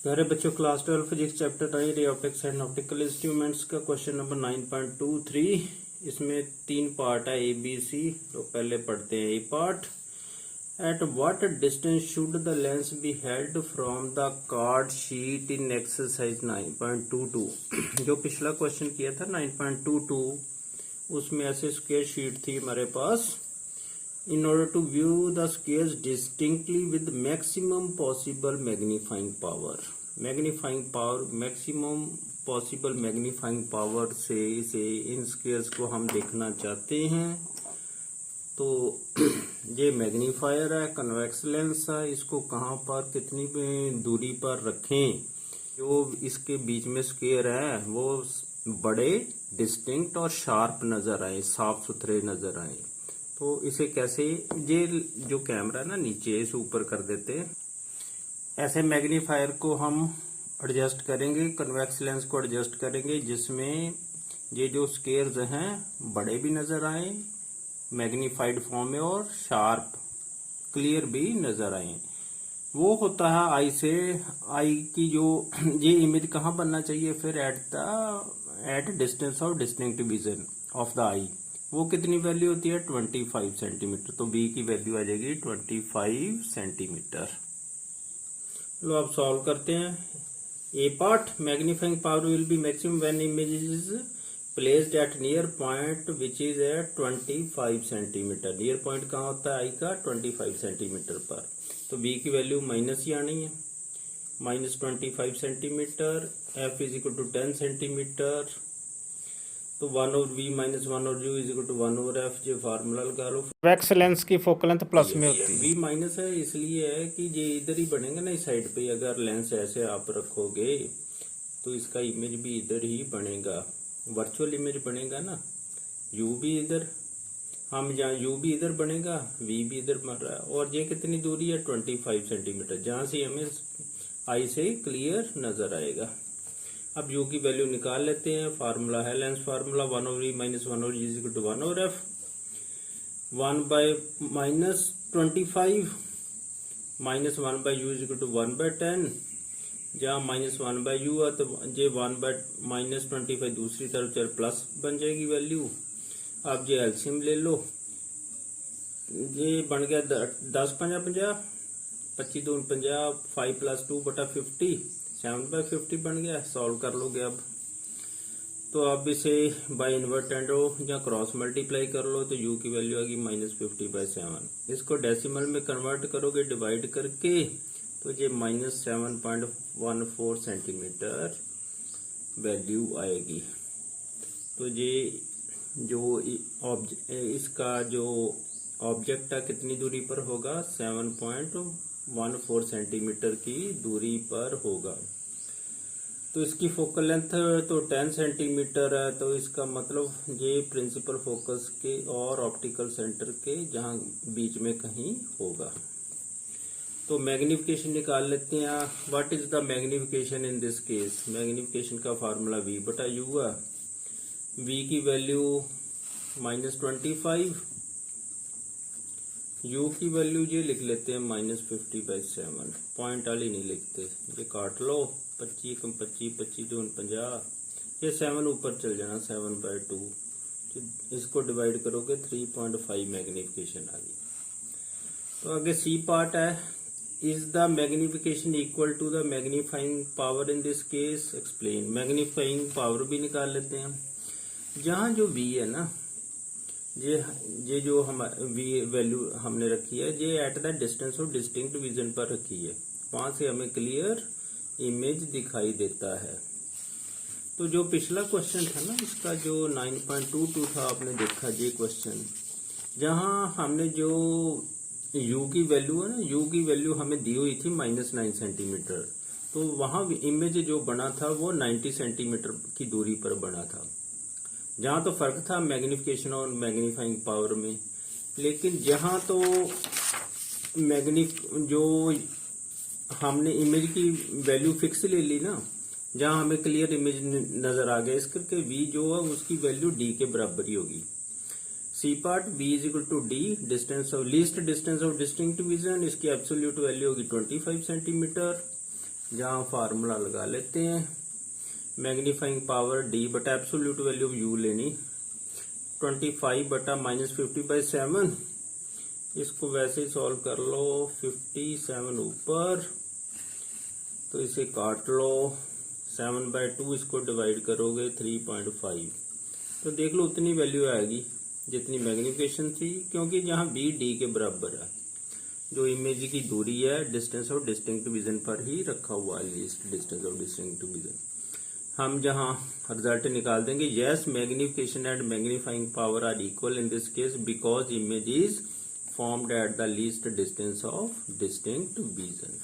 प्यारे बच्चों, class 12 physics chapter 9 ray optics and optical instruments का क्वेश्चन नंबर 9.23। इसमें 3 पार्ट है, ए बी सी। तो पहले पढ़ते हैं A part. At what distance should the lens be held from the card sheet in exercise 9.22। जो पिछला क्वेश्चन किया था 9.22, उसमें ऐसे स्क्वायर शीट थी हमारे पास। In order to view the squares distinctly with maximum possible magnifying power, maximum possible magnifying power से इसे इन स्क्वायर्स को हम देखना चाहते हैं। तो ये मैग्नीफायर है, कन्वेक्स लेंस है, इसको कहाँ पर कितनी दूरी पर रखें। जो इसके बीच में स्क्वायर है वो बड़े, डिस्टिंक्ट और शार्प नजर आए, साफ सुथरे नजर आए। तो इसे कैसे, ये जो कैमरा है ना नीचे, इसे ऊपर कर देते हैं। ऐसे मैग्नीफायर को हम एडजस्ट करेंगे, कन्वेक्स लेंस को एडजस्ट करेंगे, जिसमें ये जो स्क्वायर्स हैं बड़े भी नजर आए मैग्नीफाइड फॉर्म में, और शार्प क्लियर भी नजर आए। वो होता है आई से। आई की जो ये इमेज कहाँ बनना चाहिए फिर, at distance of distinct vision of the eye. वो कितनी वैल्यू होती है, 25 सेंटीमीटर। तो बी की वैल्यू आ जाएगी 25 सेंटीमीटर। लो अब सॉल्व करते हैं। A part, magnifying power will be maximum when image is placed at near point which is at 25 centimetre. Near point कहाँ होता है आई का, 25 सेंटीमीटर पर। तो बी की वैल्यू माइनस ही आनी है, -25 centimetre. F is equal to 10 centimetre. तो 1 over v minus 1 over u is equal to 1 over f। जो फार्मूला लगा लो। कन्वेक्स लेंस की फोकल लेंथ प्लस में होती है। v माइनस है इसलिए है कि ये इधर ही बनेगा ना, इस साइड पे। अगर लेंस ऐसे आप रखोगे तो इसका इमेज भी इधर ही बनेगा, वर्चुअल इमेज बनेगा ना। u भी इधर, हम जहाँ u भी इधर बनेगा, v भी इधर बन रहा है। और ये कितनी दूरी है, 25 सेंटीमीटर, जहां से हमें आई से क्लियर नजर आएगा। अब u की वैल्यू निकाल लेते हैं। फार्मूला है lens formula, 1 over v minus 1 over u is equal to 1 over f। 1 by -25 minus 1 by u is equal to 1 by 10। जहाँ -1 by u है तो ये 1 by -25 दूसरी तरफ चल प्लस बन जाएगी वैल्यू। अब ये एलसीएम ले लो। ये बन गया 10 50 50, 25 2 50, 5 + 2 बटा 50, 7/50 बन गया। सॉल्व कर लोगे अब। तो अब इसे बाय इन्वर्टेंडो या क्रॉस मल्टीप्लाई कर लो, तो u की वैल्यू आएगी -50/7। इसको डेसिमल में कन्वर्ट करोगे डिवाइड करके, तो ये -7.14 सेंटीमीटर वैल्यू आएगी। तो ये जो इसका जो ऑब्जेक्ट है कितनी दूरी पर होगा, 7.14 सेंटीमीटर की दूरी पर होगा। तो इसकी फोकल लेंथ तो 10 सेंटीमीटर है। तो इसका मतलब ये प्रिंसिपल फोकस के और ऑप्टिकल सेंटर के जहां बीच में कहीं होगा। तो मैग्निफिकेशन निकाल लेते हैं। What is the magnification in this case. Magnification का फार्मूला v बटा u है। v की वैल्यू -25, u की वैल्यू ये लिख लेते हैं -50/7। पॉइंट वाली नहीं लिखते, ये काट लो। 25 कम 25, 25 2 50, ये 7 ऊपर चल जाना, 7/2। इसको डिवाइड करोगे 3.5 मैग्निफिकेशन आ गई। तो आगे सी पार्ट है। Is the magnification equal to the magnifying power in this case, explain. Magnifying power भी निकाल लेते हैं। जहां जो v है ना, ये जो हम वैल्यू हमने रखी है, ये at the distance of distinct vision पर रखी है। वहां से हमें क्लियर इमेज दिखाई देता है। तो जो पिछला क्वेश्चन था ना, इसका जो 9.22 था, आपने देखा ये क्वेश्चन, जहां हमने जो u की वैल्यू है ना, u की वैल्यू हमें दी हुई थी -9 सेंटीमीटर। तो वहां इमेज जो बना था वो 90 सेंटीमीटर की दूरी पर बना था। जहां तो फर्क था मैग्निफिकेशन और मैग्नीफाइंग पावर में। लेकिन जहां तो जो हमने इमेज की वैल्यू फिक्स ले ली ना, जहां हमें क्लियर इमेज नजर आ गया, इस करके v जो है उसकी वैल्यू d के बराबर ही होगी। C part v is equal to d, least distance of distinct vision, इसकी एब्सोल्यूट वैल्यू होगी 25 सेंटीमीटर। जहां फार्मूला लगा लेते हैं। मैग्नीफाइंग पावर d बटा एब्सोल्यूट वैल्यू ऑफ u लेनी 25 बटा -50/7। इसको वैसे ही सॉल्व कर लो, 57 ऊपर तो इसे काट लो, 7/2 इसको डिवाइड करोगे 3.5, तो देख लो उतनी वैल्यू आएगी जितनी मैग्निफिकेशन थी, क्योंकि जहां b d के बराबर है। जो इमेज की दूरी है डिस्टेंस ऑफ डिस्टिंक्ट विजन पर ही रखा हुआ है, least distance of distinct vision. हम जहां रिजल्ट निकाल देंगे, yes magnification and magnifying power are equal in this case because image is formed at the least distance of distinct vision।